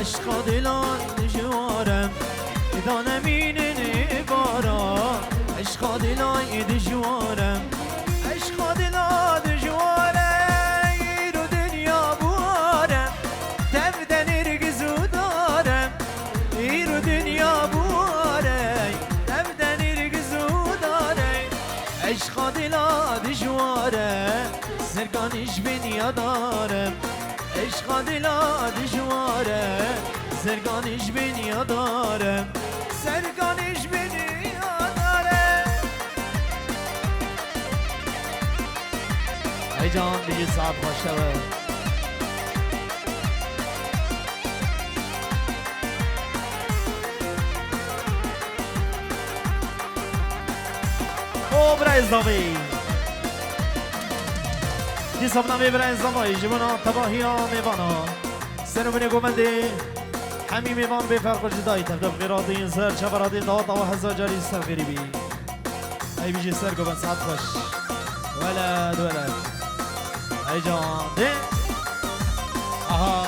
عشق دلان دجوارم دانمین بارا عشق دلان دجوارم عشق دلان دجوارم رو دنیا بوارم تبدن ارگزو دارم رو دنیا بوارم تبدن ارگزو دارم عشق دلان دجوارم سرگانش بنیا دارم عشق دلا دجواره سرگانش بنیا دارم سرگانش بنیا دارم ای جان دیگه ساعت باشه او برای ازدامی دی سبنامه برای ازدامایی جوانا تباهی ها میوانا سنوبین گومنده همی میوان به فرق جدایی تبدیل غیرات این سر چبرات داد و هزار جاری سر غریبی ای بیجی سر گومن ساعت خوش ولد ولد ای جان ده آها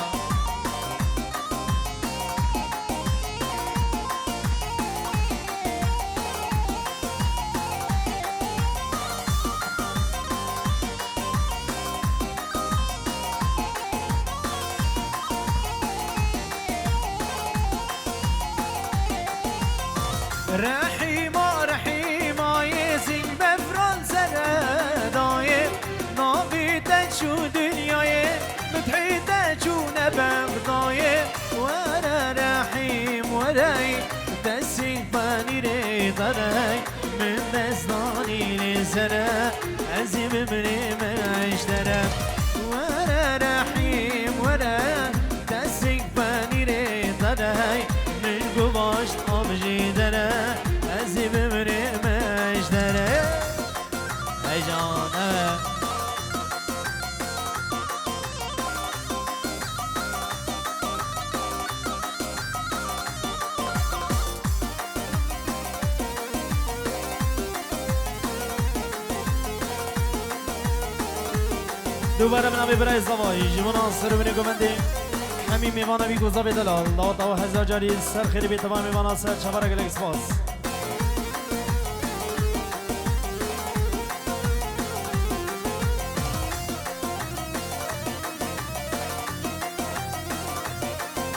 رحيمة رحيمة يزين بفرنسا دايم نافي تشو دنياي متحي تشو نبغ دايم وانا رحيم وراي تسين فاني ريضاي من دستاني لسنا عزيم مني ما اشترى وانا رحيم وراي تسين فاني ريضاي من قباش طبجي دنا ازي بمري مش دنا اي جانا دوباره من ابی برای زوایی جوانا سر بینی گمندی همین میوانه بی گذار دلال داد و هزار جاری سر خیلی بی تمام میوانه سر چبره گلک سپاس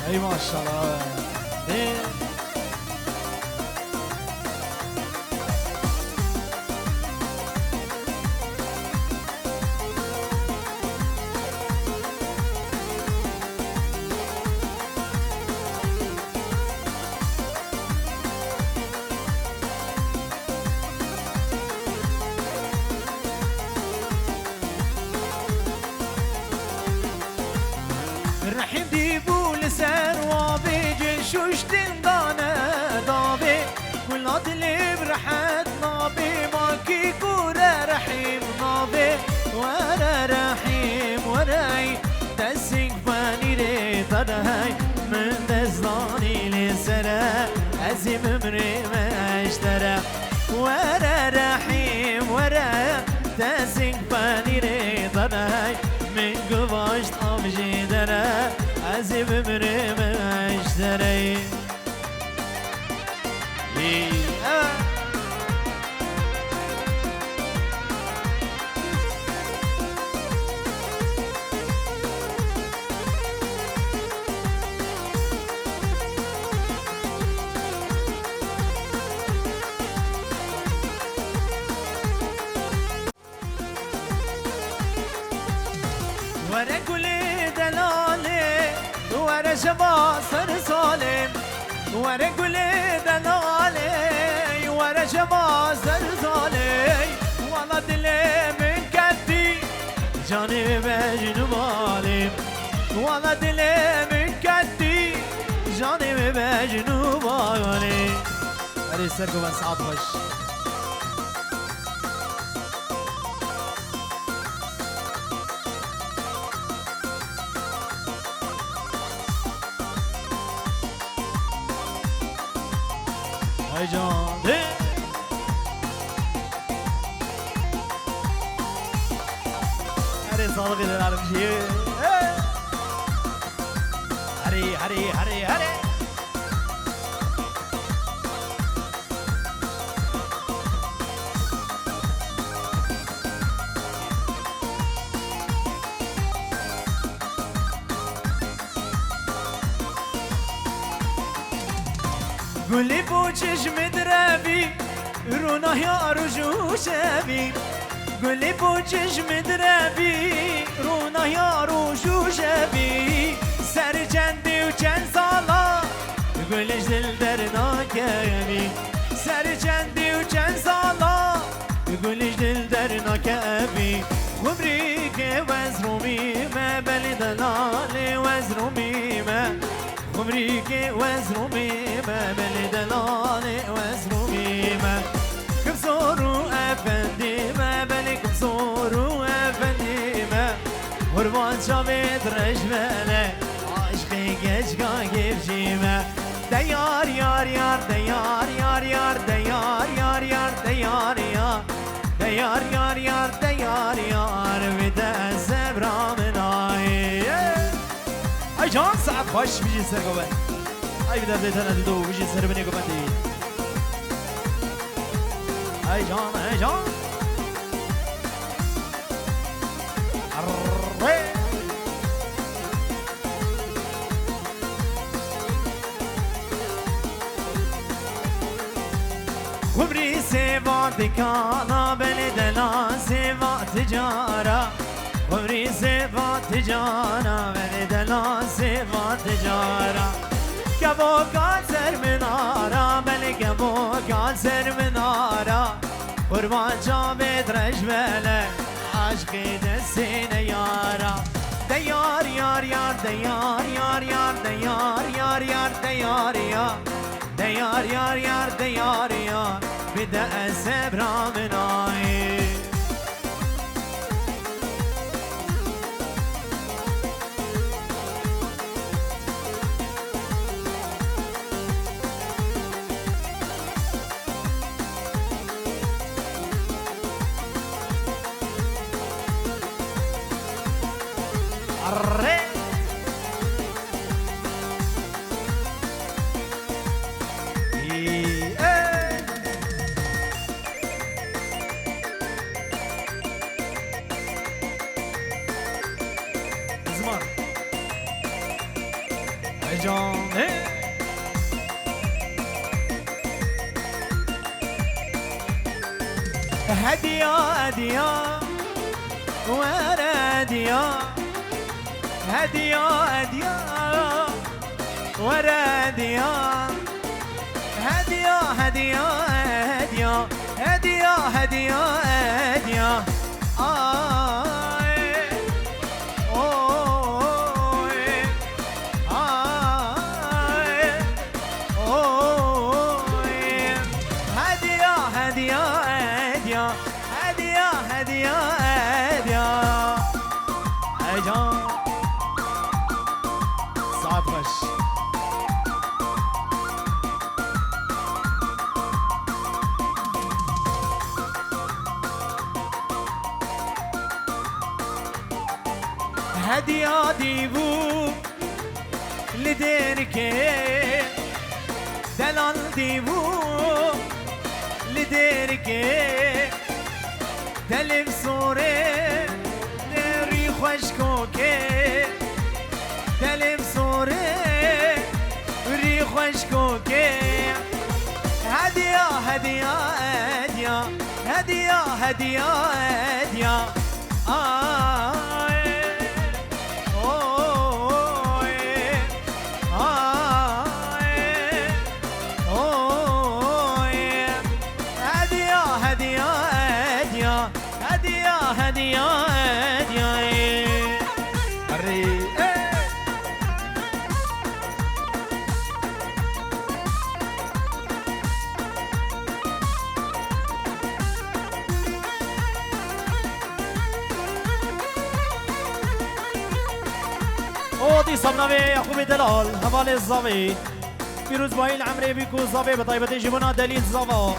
ای ماشاءالله رحم دیبو لسر وابی جنشوش دندانه دابی کلا دلی برحت نابی ماکی کوره رحیم نابی ورا رحیم ورای تسینگ فانی ری ترهای من دزدانی لسره ازیم امری مشتره ورا رحیم ورا تسینگ فانی ری ترهای من قباشت آبجي درا عزيب بري مشتري ورا كل دلالي ورا شبا سر سالم ورا كل دلالي ورا شبا سر سالم والله دلي من كتي جاني مجنون بالم والله دلي من كتي جاني مجنون بالم اري سركم بس عطش ای جان اره صادقی دارم چیه اره هري هري هري هري گلی بو چشم دربی رونا یارو جوشبی گلی بو چشم دربی رونا یارو جوشبی سر چندی و چند سالا گلش دل در ناکمی سر چندی و چند سالا گلش دل در ناکمی خبری که وزرومی ما بلی دلالی وزرومی ما خبری که وزرومی ما بلی دلالی وزرومی ما کم سورو افندی ما بلی کم سورو افندی ما قربان شابید رجمله عشقی گشگا گفجیمه دیار یار یار دیار یار یار دیار یار یار دیار یار دیار یار یار دیار یار بده زبرامنای ای جان ساعت خوش بیجی سر گوبن ای بده دیتن دیدو بیجی سر بینی گوبن دی ای جان ای جان خبری سیوا دکانا بلی دلا سیوا تجارا خبری سیوا تجارا بلی دلا سیوا تجارا کبو کال سر منارا بلی کبو کال سر منارا قربان جابت رجبله عشقی دستین یارا دیار یار یار دیار یار یار دیار یار یار دیار یار دیار یار یار دیار یار بده زبرامنای هدية هدية ورا هدية هدية هدية ورا هدية هدية هدية هدية هدية هدية هدية هدية ديبو لديركي دلال ديبو لديركي دلم صوري نري خوشكوكي دلم صوري ري خوشكوكي هدية هدية هدية هدية هدية هدية اوتي صبنا يا خوبي دلال هوالي الزاوي فيروز باي العمري بيكو زاوي بطيبتي جبنا دليل زاوا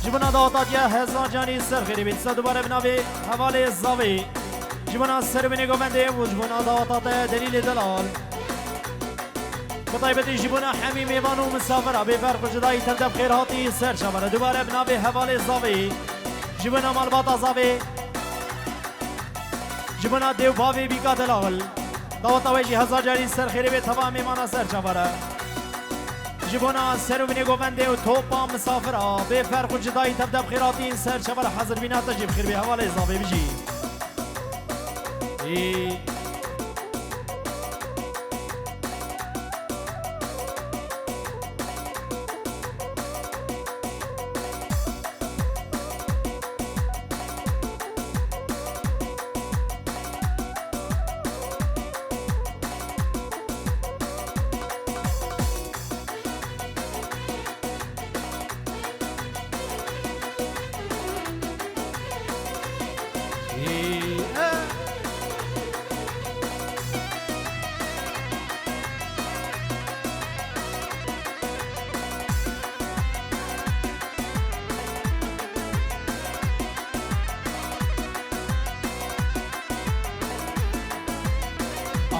جبنا داوطات يا هزا جاني سر غيري بيتسا دوباره بنابي هوالي الزاوي جبنا سر بني گومنده و جبنا داوطات دليل دلال بطيبة جبنا حميم إيمان ومسافرة بفرق جداي تبدأ بخير هاتي سر شمرة دوباره بنابي حوالي زاوي جبنا مالباطا زاوي جبنا دیو باوی بی قاتل اول دعوت اوجی هزار جاری سر خیری به تمام ایمان سر چواره جبنا سر و بینی گوونده و توپا مسافره به فرق و جدایی تبدأ بخیراتی سر چواره حضر بینا تجیب خیر به حوال اضافه بجی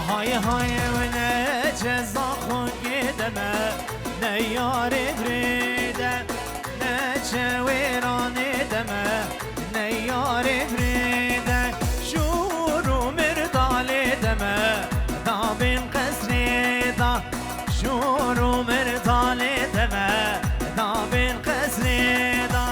های های و نه جزا خود گدمه نه یار بریده نه چه ویرانه دمه نه یار بریده شور و مردال دمه دا بین قصری دا شور و مردال دمه دا بین قصری دا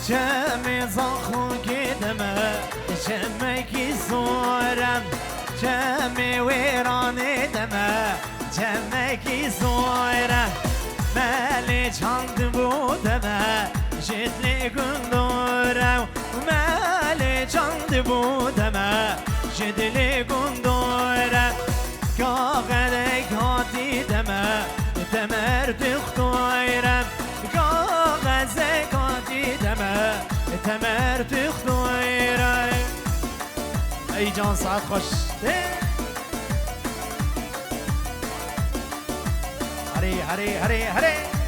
جمع زاخو گدمه جمع کی زورم جمع ویران دمه جمع کی زورم ملی چند بودمه جدلی گندورم ملی چند بودمه جدلی گندورم کاغده کاتی دمه دمر تختویرم کاغذه کاتی دمه تمر تختویرم ای جان ساعت خوش هری هری هری هری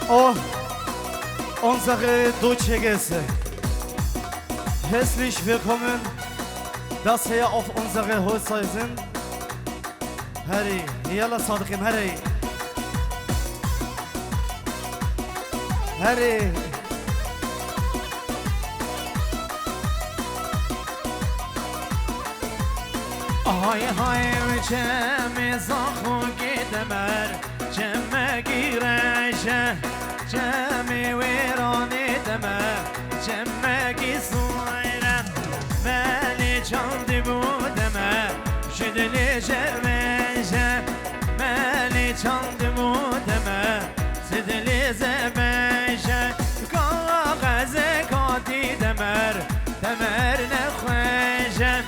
Oh, unsere deutsche Gäste, herzlich willkommen, dass wir auf unsere Hochzeit sind. Harry, yalla Sadiqim, Harry. Harry. های های چم زاخو گدمر چم گیرشه چم ویرانه دمر چم گی سویرم ملی چند بودمه شدلی جرمشه ملی چند بودمه سدلی زمشه کاغذ کاتی دمر دمر نخوشه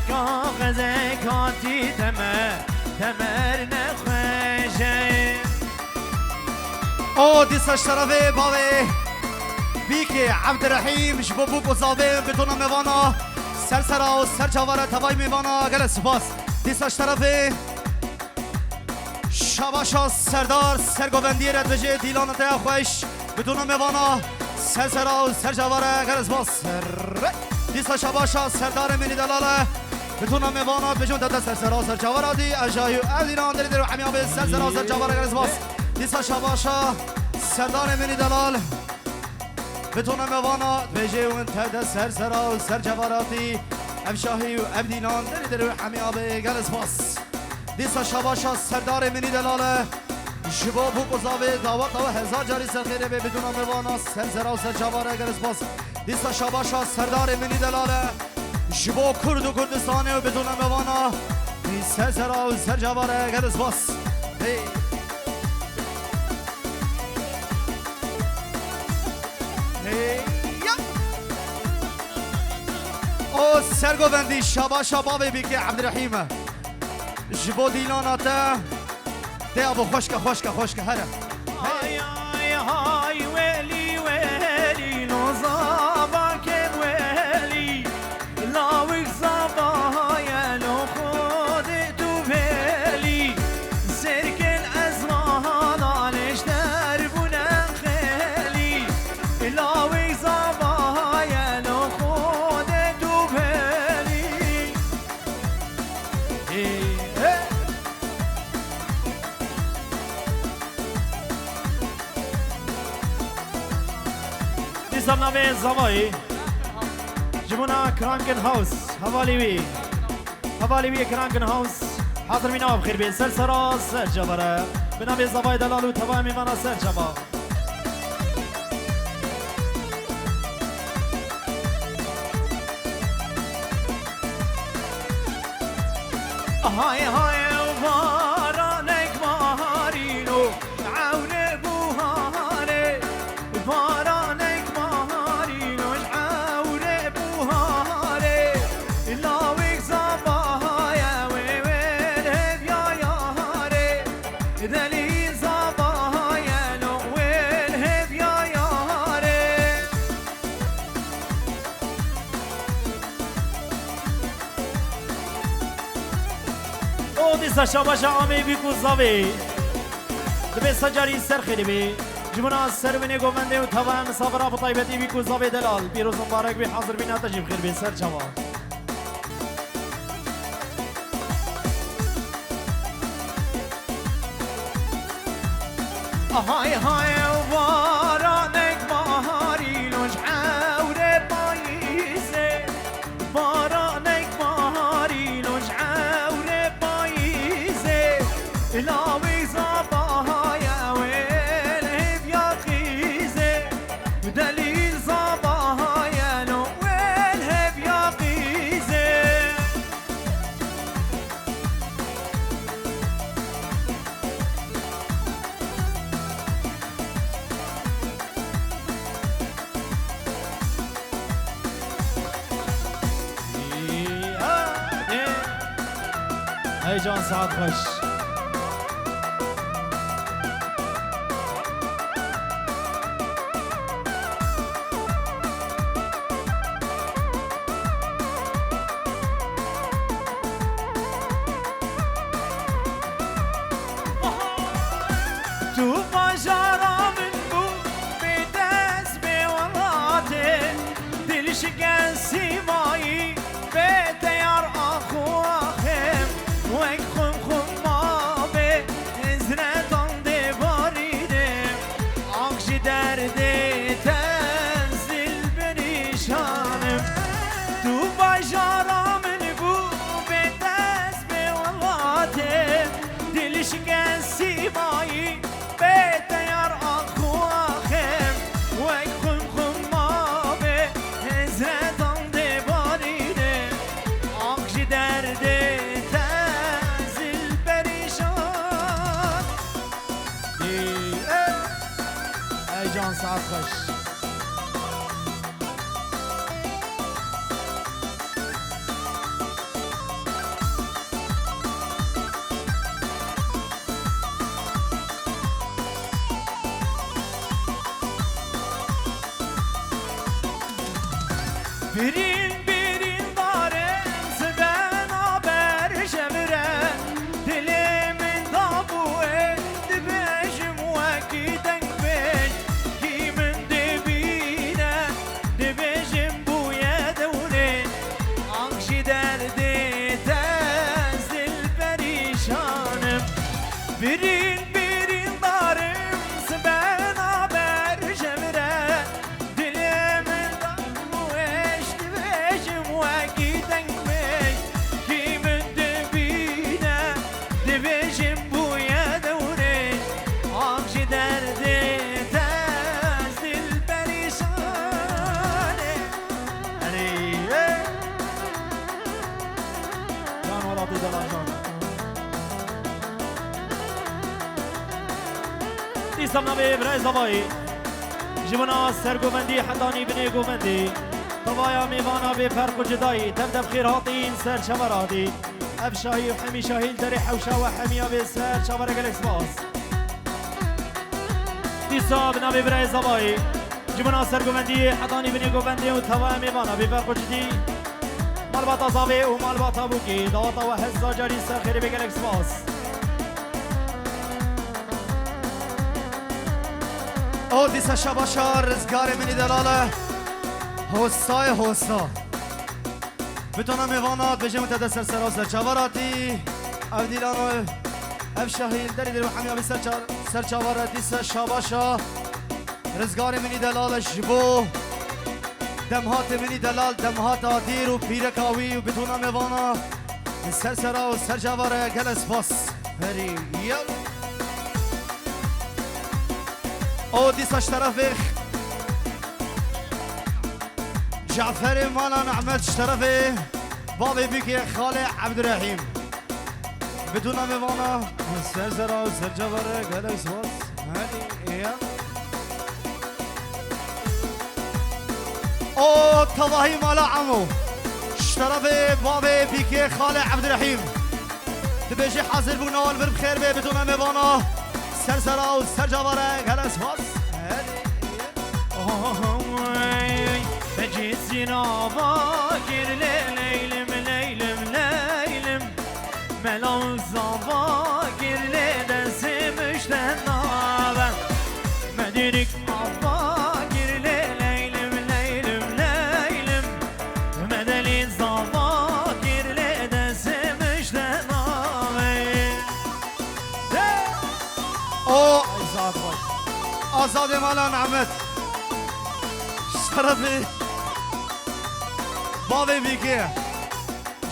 کاغذ کاتی دمر نخوشه او دیساش طرفه باوی بیکی عبدالرحیم جبابو بزاوه بدون میوانا سرسرا و سرچاواره تبای میوانا گل سپاس دیساش طرفه شباشا سردار سرگوندی ردوجه دیلان تیا خوش بدون میوانا سرسرا و سرچاواره گل سپاس دیسا شباشا سردار منی دلاله بدون میوانا بجون دست سرسرا و سرچاواره دی اجایو ادیران دری درو حمیابه سرسرا و سرچاواره گل سپاس دیسا شباشا سردار منی دلال بتونم موانا بجه و انتده سر سرا و سر جواراتی ام شاهی و ام دینان دری دری و حمی آبه گل سپاس دیسا شباشا سردار منی دلاله شبا بو قضاوه دعوت و هزار جاری سر خیره به بدون موانا سر سرا و سر جواره گل سپاس دیسا شباشا سردار منی دلاله شبا کرد و کردستانه و بدون موانا سر سرا و سر جواره گل سپاس او سرگوبندی شبا شبا بیکی عبدالرحیم جبو دیلاناتا ده ابو خوشکه خوشکه خوشکه هره های های های ویلی ویلی نوزابا کن ویلی لاوک زابا یلو خود تو ویلی سرکن از مهان آلش در بونن خیلی لاوک زابا یلو خود تو ویلی دیسم نوی زوایی جمونا کرانکن هاوس حوالی وی کرانکن هاوس حاضر می نام خیر بین سر سرا سر جبره به نام زوای دلال و تبای می منا سر جبا های های بارانک مارینو عونه بوهاره بارانک مارینو عونه بوهاره لاویک زباهای ویوین هفیا یاره دلی زباهای نوین هفیا یاره او دیسا شباش آمی بیکو زاوی دبی سجاری سر خیلی بی جمونا سر بینی گوونده و توان مسافر آب طایبتی بیکو زاوی دلال بیروز مبارک بی حاضر بی ناتا جیب خیر بی سر جوا های های بارانک مهارینوش عوره پاییزه بارانک مهارینوش عوره پاییزه لاوی زباهای ویل هفیا خیزه دلیل زباهای نویل هفیا خیزه ای جان ساعت خوش تو بجارا من بو به دست به ولاته دل شکن سیمایی به تیار آخو آخم وک خم خم ما به ازرتان ده باریدم آخش درده تنزل بریشانم تو بجارا من بو به دست به ولاته دل شکن سیمایی به تیار آخو آخم وک خم خم ما به ازرتان ده باریدم آخش درده تنزل پریشان ای جان ساعت خوش Birin birin darem ben haber şevren dilimin tabu etti beşim vakiden beş kimin dibine dibişim bu yedevne akşi derdi tenzil perişanım birin birin darem درد دست دل پریشانه جان وراتی دلان جان دیستم نبی برای زبایی جمنا سرگومندی حدانی بنی گومندی طوایا میوانا به فرق و جدایی تبدأ بخيراتي این سر شبرادی ابشاهی و حمی شاهیل داری حوشا و حمیا به سر شبر گلکس باز دیسا بنابی برای زبایی جمنا سرگومندی حدانی بنی گومندی و طوایا میوانا به فرق و جدی مالباتا زاوی و مالباتا بوکی دواتا و هزا جاری سر خیری به گلکس باز او دیسا شباشا رزگار منی دلاله حسای حسا بتونم میوانات بجم تد سر سر چاوراتی او دیلانو او شاهیل دری در حمیا به سر چاوراتی سر شباشا رزگار منی دلاله شبو دمهات منی دلال دمهات آدیر و پیرکاوی و بتونم میوانا سر و سر چاوره گلس باس هری یو او دیساش طرفی جعفر مالا نعمت طرفی بابی بیکی خاله عبدالرحیم بدون میوانا سر و سر جواره گلکس باز هلی ایا او تواهی مالا عمو طرفی بابی بیکی خاله عبدالرحیم تبیجی حاضر بو نوال برم خیر بی بدون میوانا سر و سر جواره گلکس باز بجيسنا فاكر ليلم ليلم ليلم ملون فاكر لدسمش تنابا مدينك فاكر ليلم ليلم ليلم مدلين فاكر لدسمش تنابا او آزاد مالا نعمت طرفی بابی بیگه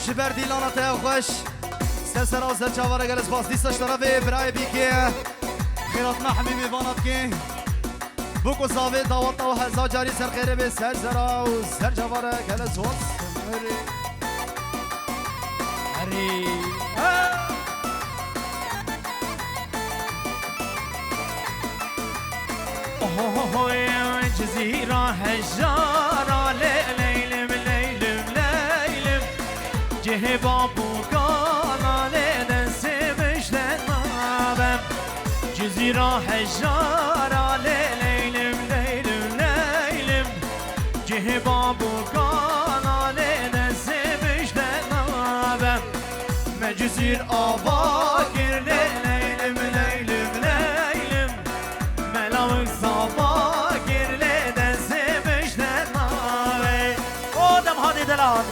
شبر دیلانا تا خوش سر و سر چاواره گلس باز دیستش طرفی برای بیگه خیرات محمی میباند که بکو زاوی داوت و هزا جاری سر خیره به سر و سر چاواره گلس باز هری جزيرة هجارة ليلم ليلم ليلم جه بابو قالا لدسمش لنابم جزيرة هجارة ليلم ليلم ليلم جه بابو قالا لدسمش لنابم مجزير آباكر ليلم ليلم ليلم ملاوك صباكر لدسمش لنابم قدم هادي دلال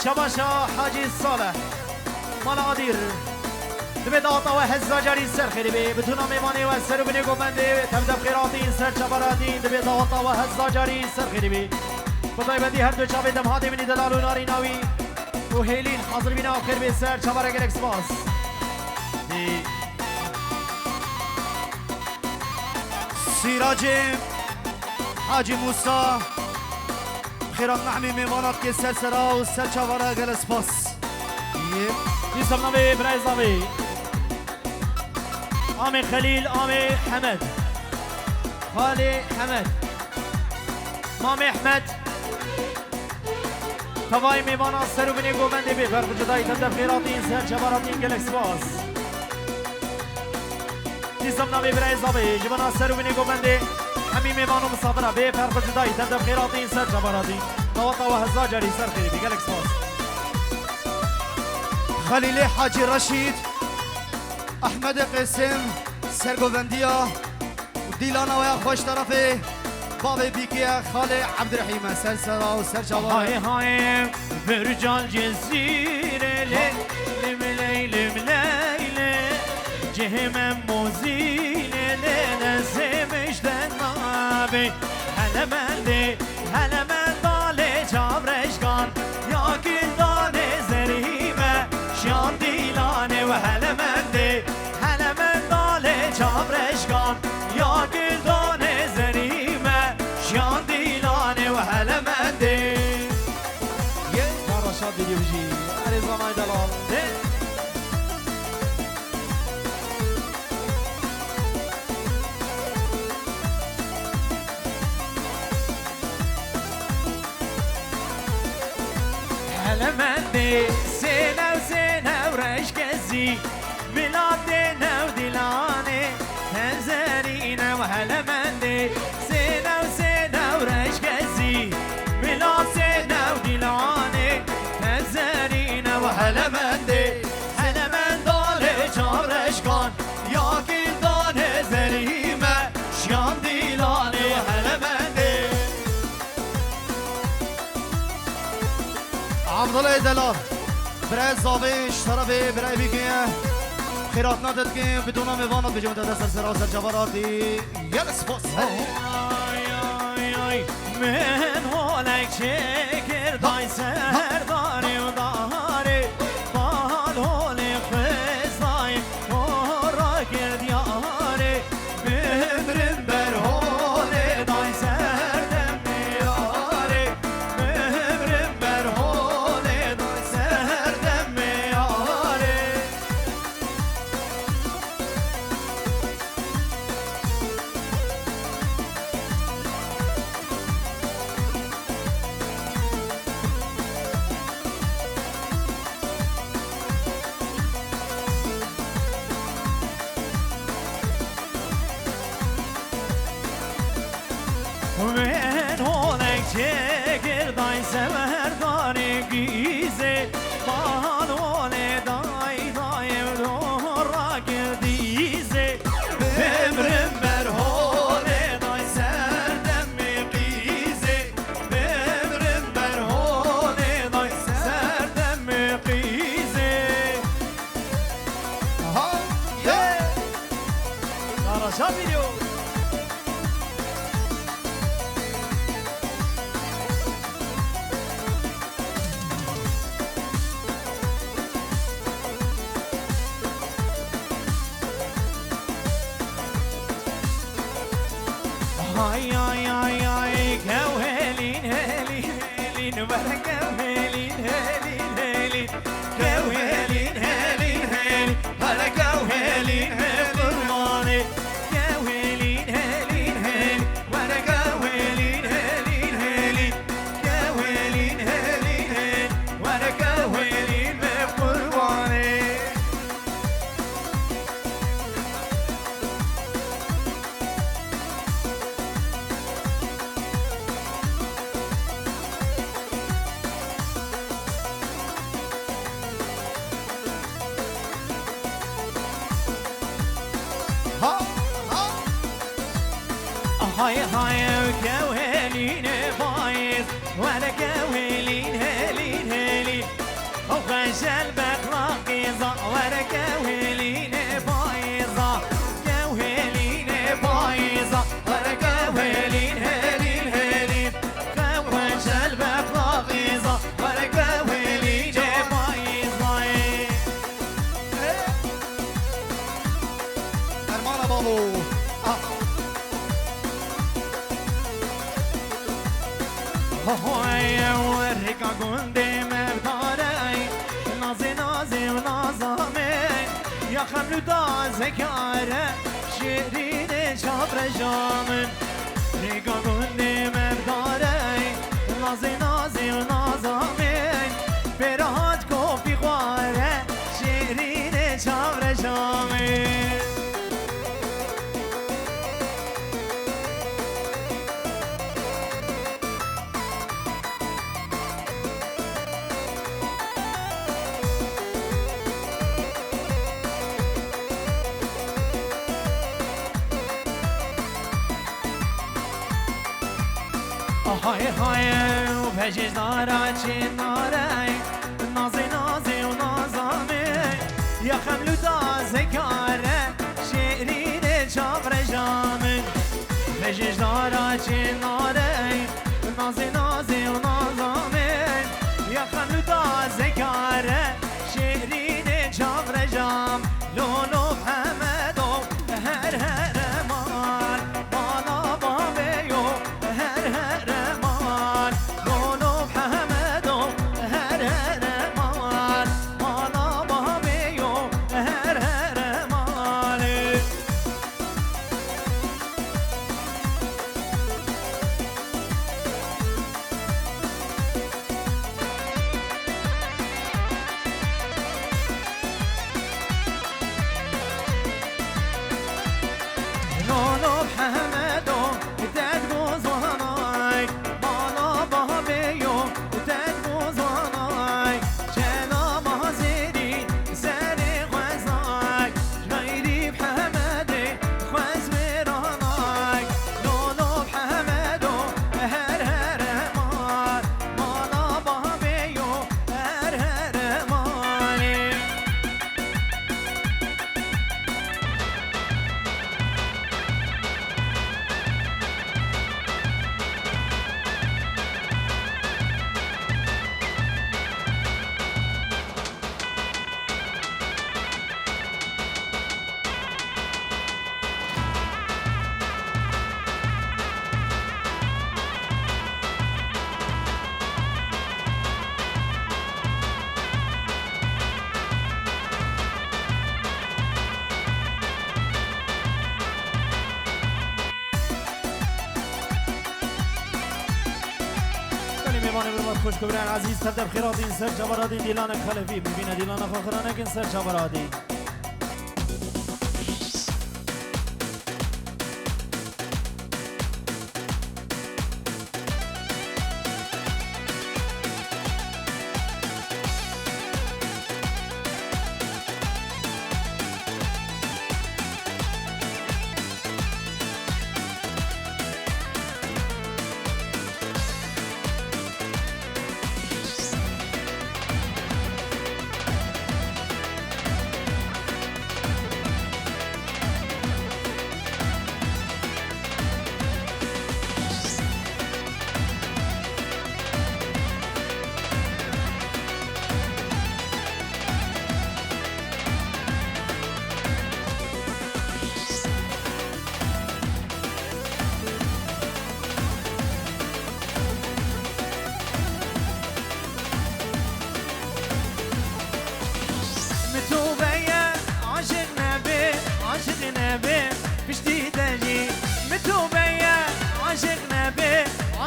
شباشا حاجي صالح مال عدير دبي داطا وهزا جاري سر خيري بي بتونا ميماني وسر بني قومندي تبدأ بخيراتي سر شبراتي دبي داطا وهزا جاري سر خيري بي بطاي بدي هر دو شابي دم هادي مني دلال وناري ناوي وهيلين حاضر بينا وخير بي سر شبرا جالكس باس دي سیراج حاجی موسا خیرات نعمی میمانات که سر و سر چاواره گلس باس يسمى نبي براي زابي آمي خليل آمي حمد خالي حمد مامي احمد تواي ميوانا سرو بني قومندي بي فرق جداي تبدأ خيراتين سر شباراتين جلكس باس يسمى نبي براي زابي جبنا سرو بني قومندي حمي ميوانو مصابرة بي فرق جداي تبدأ خيراتين سر شباراتين طواطا وهزا جاري سر خيري بي جلكس باس خلیل حاجی رشید احمد قسم سرگووندیا دیلانا و خوش طرفی بابی بیکیه خال عبدالرحیم سر و سر جواره هاي هاي برجال جزيرة ليلم ليلم ليلة جهم موزيلة ليلة زمش دنابي هلا مالي هلا مال بالي جابرش كان يا كل داني زريمة شان ديلاني وهلا مالي هلا مال بالي وهلا مندي سينا وسينا ورش كزي بلادنا ودلاني تنزرينا وهلا مندي سينا وسينا ورش كزي بلادنا ودلاني تنزرينا وهلا مندي هلا من دال چارشکان یا گلدان زریمه شیان دیلانه وهلا مندي عبدالله دلال برای زاویش طرفی برای بیگیه خیرات نداد که بدون میوانات بجمع داده سرسرا سر جواراتی یل سپاس من هولک شکر دای سرداری و داری بال هولی خزای را گردیاری بمرم بر هولی دای سردم میاری بمرم بر هولی دای سردم میاری من هولک چگر دای سورداری گیزه بال هولی دای دای را گردیزه بمرم بر هولی دای سردم میقیزه بمرم بر هولی دای سردم میقیزه Araşa biliyor. Ay ay ay ay kevhelin helin helin ver kevhelin helin helin kevhelin helin helin ver kevhelin kurbanı kevhelin helin helin ver kevhelin helin helin kevhelin helin helin ver kevhelin kurbanı هاي هاي كوهلين بايظ ولا كوهلين هلين هلين وغش البقراقيزة ولا كوهلين بايظة كوهلين بايظة ولا كوهلين هلين هلين وغش البقراقيزة ولا كوهلين بايظة ارمان بابو هوای ورکا گنده مرداری نازی نازی و نازامه یا خملو دازکاره شیرین شابر جامن ریکا گنده مرداری نازی نازی و نازامه برهات کفی خواره شیرین شابر جامن های های و پشش دارا چی ناره نازی نازی و نازامه یا خملو تازه کاره شیرین چاقر جامن پشش دارا چی ناره نازی نازی و نازامه یا خملو تازه کاره شیرین چاقر جام لونو حمدو هر هر مال بالا بابیو هر هر مال لونو حمدو هر هر مال بالا بابیو هر هر مال جوان برمت خوش کبران عزیز تبدأ بخيراتين سر جبراتين ديلانا خلفي ببين ديلانا خاخرانا كن سر جبراتين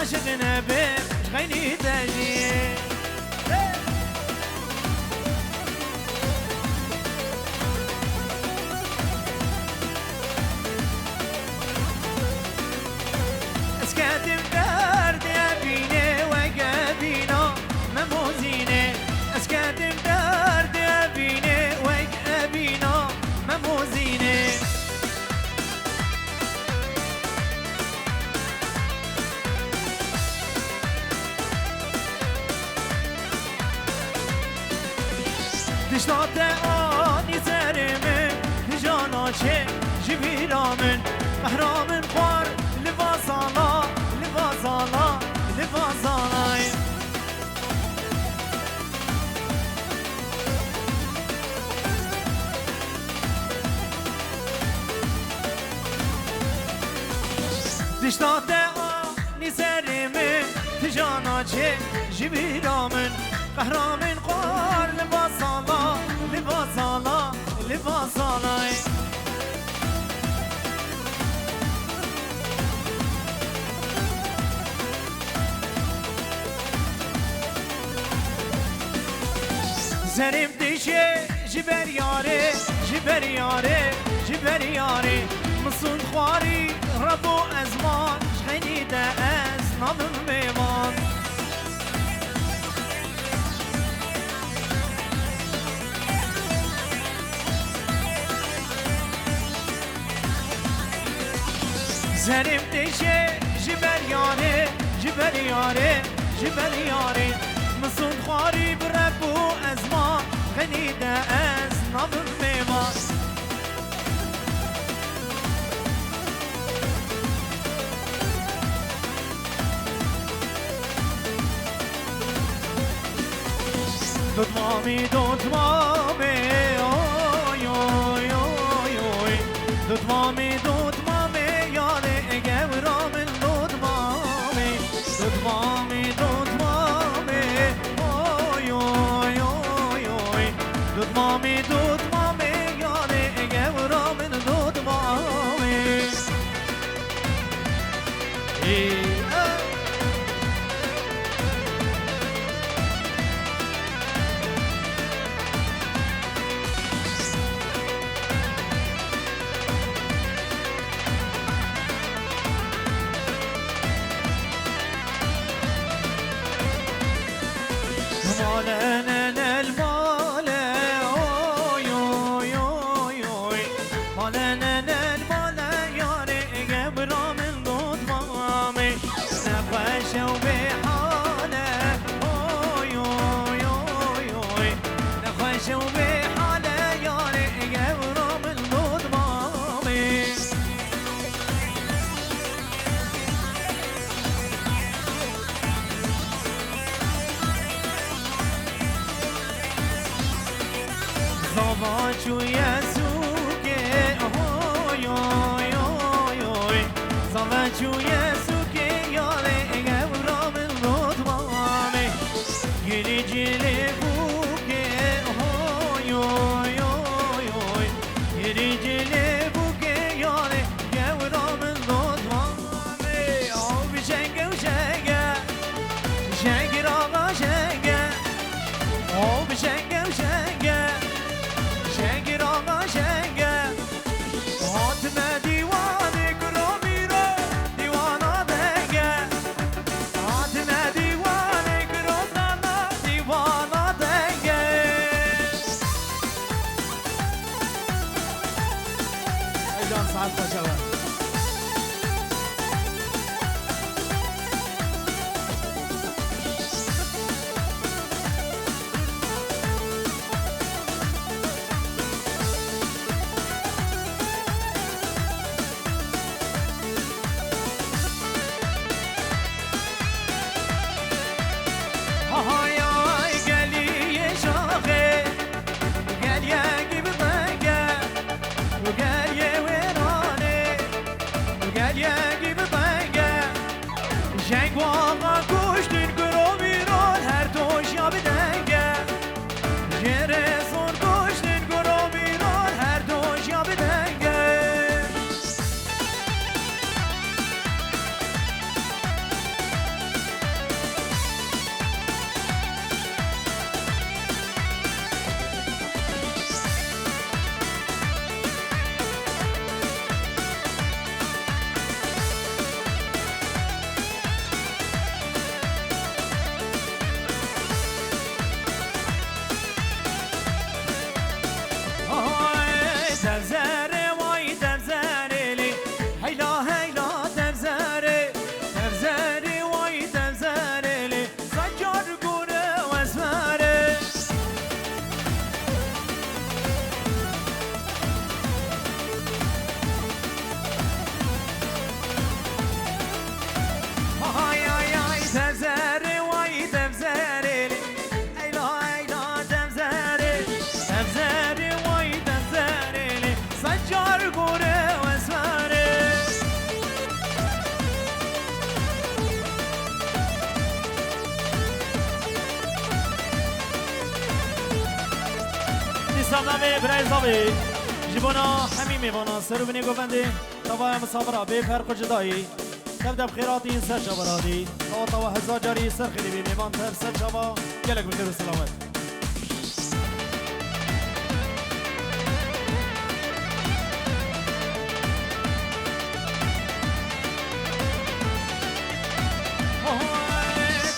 عاشق نبي غني تجي اسكاتم درد يبيني وقابينا مموزيني اسكاتم درد يبيني وقابينا مموزيني دشتات آنی سرمه جانا چه جبیرامن محرامن خوار لباسانا لباسانا لباسانای دشتات آنی سرمه جانا چه جبیرامن محرامن خوار لباسانا لباسانا لباسانای زرم دیشه جبر یاره جبر یاره جبر یاره مصون خواری ربو ازمان شغنیده از نامم بیمان زرم دیشه جبر یاره جبر یاره جبر یاره مصون خواری بربو از ما غنیده از نامم میمان دوت مامی اوی اوی اوی اوی دوت مامی یاره اگه رامن دوت مامی اوی اوی اوی اوی دوت مامی یاره اگه رامن دوت مامی مالنا المال اوي اوي اوي اوي مالنا المال ياري قبره من ضد مامي نقاش وبحاله اوي اوي اوي اوي نقاش وبحاله ياري قبره من ضد مامي زواجو یسوکه اوی اوی اوی اوی زواجو یسوکه یاره اگه من رود مامی گلی جلی بوکه اوی اوی اوی اوی گلی جلی بوکه یاره اگه من رود مامی او بجنگ و جنگ جنگ جان سعد باشا سلامه برای زاوی جبونا همین میوانا سر بینی گوفندی توا مسافرا به فرق جدایی دب خیراتی سر جبرادی توا هزار جاری سر خیلی بی میوان تر سر جوا گلک بکر سلامت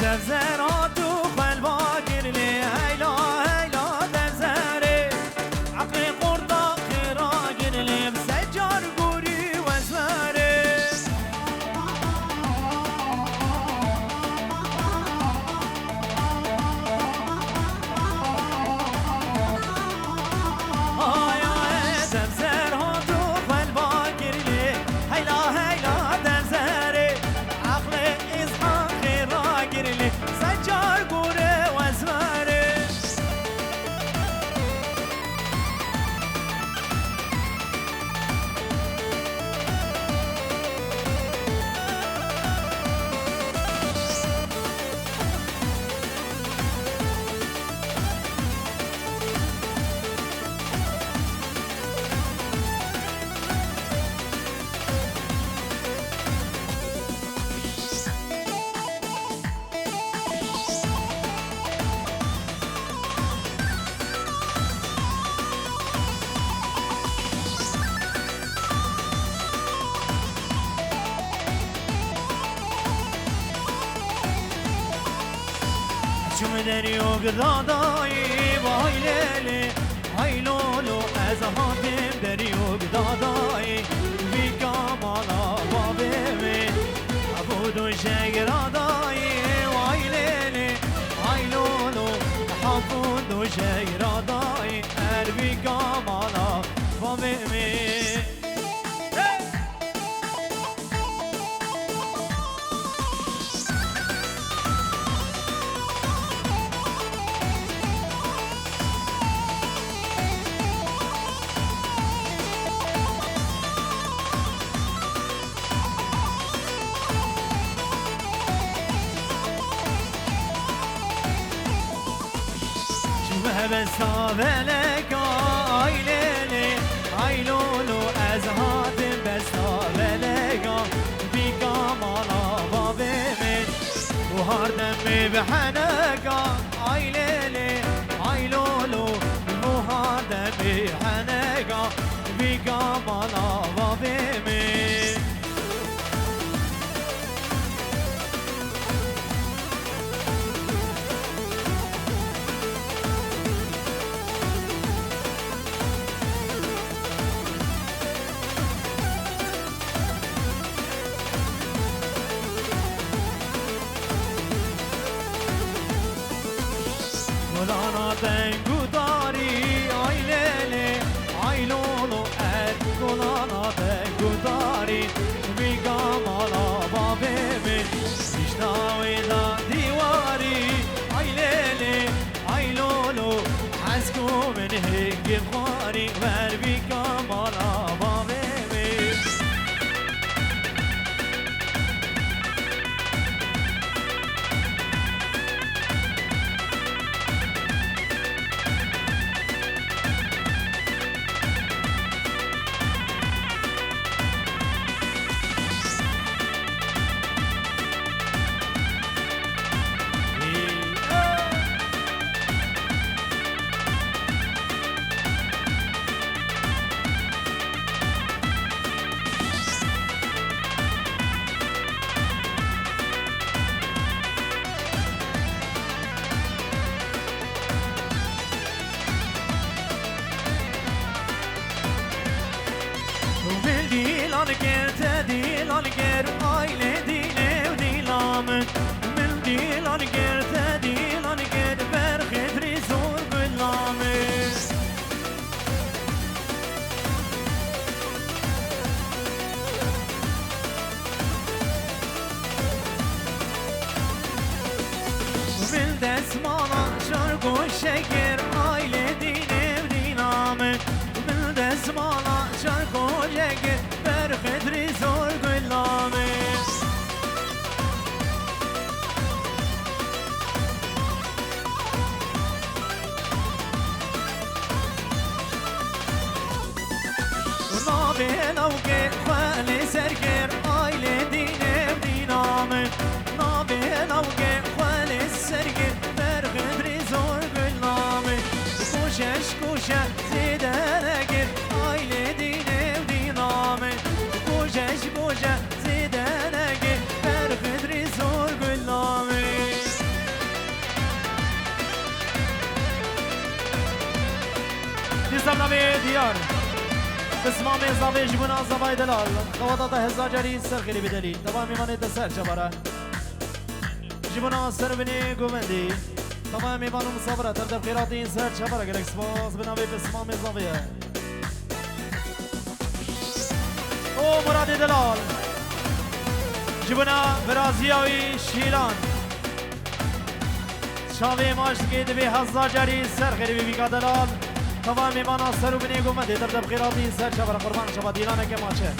دزراتو قلبا گرلی هیلا هیلا دزره عقل قردا خیرا گرلیم سجار گوری وزاره آی آی دزراتو قلبا گرلی هیلا هیلا دزره عقل ازها خیرا گرلی سجار گوری وزاره چوم دریو گدادایی وای لیلی های لولو از هاتم دریو گدادایی بی کامالا بابیمی ابودو شگرادایی وای لیلی های لولو حفودو شگرادایی ار بی کامالا بابیمی بسا بلک آی لیلی آی لولو از هاتم بسا بلک بی کامالا بابی من و هاردم می بحنک آی لیلی آی لولو و هاردم می حنک بی کامالا بابی من دنگو داری آی لیلی آی لولو ادگولانا دنگو داری بیگا مالا بابه من بیشتاوی دا دیواری آی لیلی آی لولو حسکو من هنگی خواری ور بیگا مالا بابه من دیلان گر دیلان گر آیله دیله و دیلام من دیلان گر دیلان گر برخدری زور گلام من دسمالا شرگو شکر آیله دیله و دیلام من دسمالا شرگو شکر برخدری زور گلام نابه نوکه خالی سرگر آیله دینه دینام نابه نوکه خالی سرگر برخدری زور گلام کوشش کوشش زیده نگر آیله دینه دینام کوشش کوشش زیده نگر برخدری زور گلام دیزم نوی دیار بسمام ازاوی جبونا زبای دلال قواتا هزار جاری سر خیلی بدلی تمام میمانه دسر چباره جبونا سر بنی گومندی تمام میمانو مصابره تر خیراتی این سر چباره گلک سپاس بناوی بسمام ازاویه او مراد دلال جبونا برازیاوی شیلان شاوی ماشت که دوی هزار جاری سر خیلی بیگا دلال تمام میمانا سر و بنی گومندی تر خیراتی این سر چباره قربان شبا دیلانه که ماچه